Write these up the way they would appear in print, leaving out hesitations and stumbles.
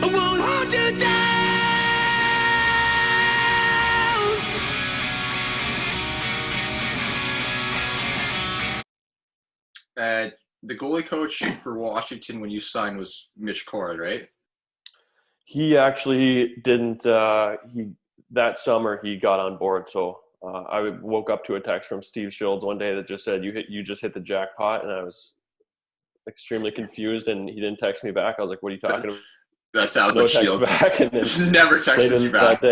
I won't hold you down. The goalie coach for Washington when you signed was Mitch Korn, right? He actually didn't. That summer he got on board. So I woke up to a text from Steve Shields one day that just said, "You just hit the jackpot," and I was extremely confused. And he didn't text me back. I was like, "What are you talking about?" That sounds No like text Shields. back, and then Never texted you back.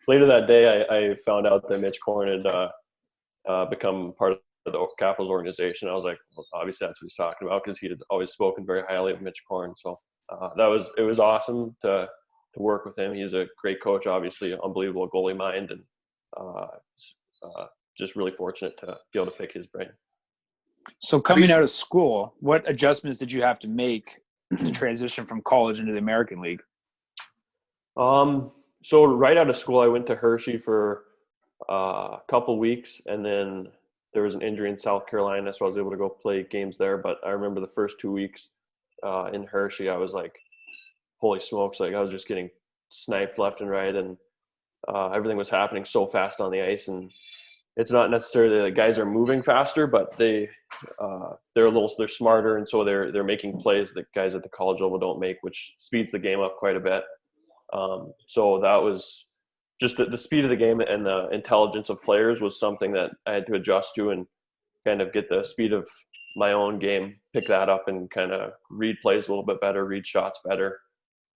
Later that day, I found out that Mitch Korn had become part of the Capitals organization. I was like, well, obviously that's what he's talking about, because he had always spoken very highly of Mitch Korn. So it was awesome to work with him. He's a great coach, obviously, unbelievable goalie mind, and just really fortunate to be able to pick his brain. So coming out of school, what adjustments did you have to make to transition from college into the American League? So right out of school, I went to Hershey for a couple weeks, and then there was an injury in South Carolina, so I was able to go play games there. But I remember the first 2 weeks in Hershey, I was like, holy smokes, like I was just getting sniped left and right, and everything was happening so fast on the ice. And it's not necessarily that guys are moving faster, but they're smarter, and so they're making plays that guys at the college level don't make, which speeds the game up quite a bit. So that was just the speed of the game, and the intelligence of players was something that I had to adjust to, and kind of get the speed of my own game, pick that up, and kind of read plays a little bit better, read shots better.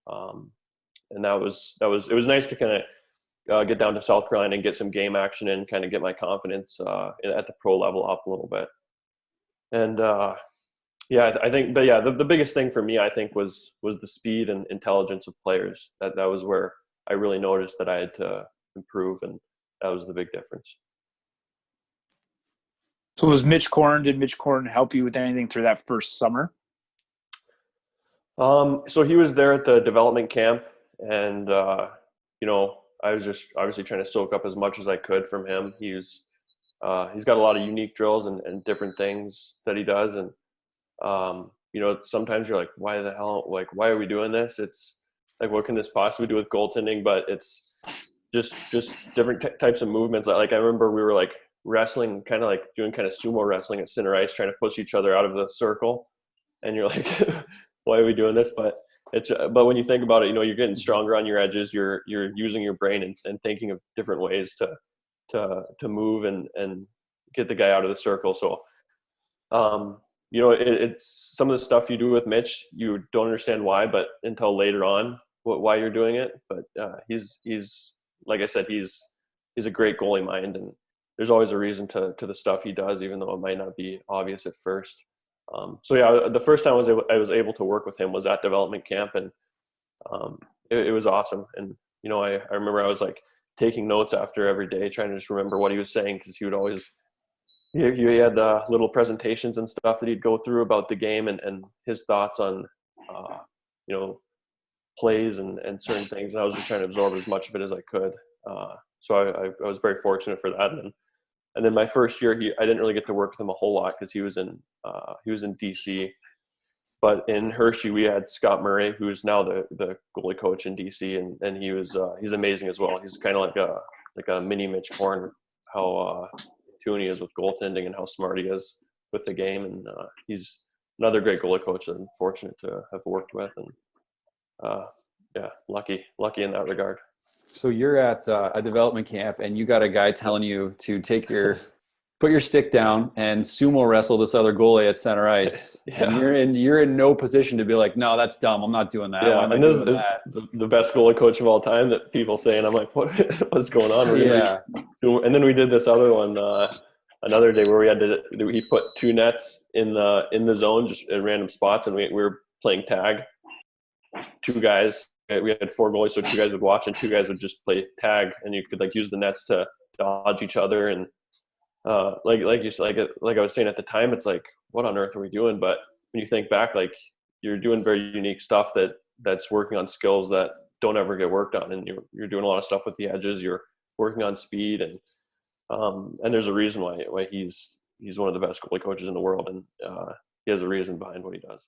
And it was nice to kind of get down to South Carolina and get some game action and kind of get my confidence at the pro level up a little bit. And I think, but yeah, the biggest thing for me, I think, was the speed and intelligence of players. That was where I really noticed that I had to improve, and that was the big difference. So did Mitch Korn help you with anything through that first summer? So he was there at the development camp, and I was just obviously trying to soak up as much as I could from him. He's got a lot of unique drills and different things that he does, and sometimes you're like, why are we doing this? It's like, what can this possibly do with goaltending? But it's just different types of movements. Like I remember we were like wrestling, kind of like doing kind of sumo wrestling at center ice, trying to push each other out of the circle, and you're like, why are we doing this? But when you think about it, you're getting stronger on your edges. You're using your brain and thinking of different ways to move and get the guy out of the circle. So it's some of the stuff you do with Mitch, you don't understand why, but until later on, why you're doing it. But he's like I said, he's a great goalie mind, and there's always a reason to the stuff he does, even though it might not be obvious at first. So yeah, the first time I was able to work with him was at development camp, and it was awesome. And I remember I was like taking notes after every day, trying to just remember what he was saying, because he would always he had little presentations and stuff that he'd go through about the game and his thoughts on plays and certain things. And I was just trying to absorb as much of it as I could. So I was very fortunate for that. And then my first year, I didn't really get to work with him a whole lot, because he was in DC. But in Hershey, we had Scott Murray, who's now the goalie coach in DC, and he's amazing as well. He's kind of like a mini Mitch Korn, how tuned he is with goaltending and how smart he is with the game. And he's another great goalie coach that I'm fortunate to have worked with, and lucky in that regard. So you're at a development camp, and you got a guy telling you to put your stick down and sumo wrestle this other goalie at center ice. Yeah. And you're in no position to be like, no, that's dumb. I'm not doing that. Yeah, and this is the best goalie coach of all time that people say, and I'm like, what's going on? Yeah. And then we did this other one another day where he put two nets in the zone, just at random spots, and we were playing tag. Two guys. We had four goalies, so two guys would watch and two guys would just play tag, and you could like use the nets to dodge each other. And like I was saying at the time, it's like, what on earth are we doing? But when you think back, like, you're doing very unique stuff that's working on skills that don't ever get worked on, and you're doing a lot of stuff with the edges. You're working on speed, and there's a reason why he's one of the best goalie coaches in the world, and he has a reason behind what he does.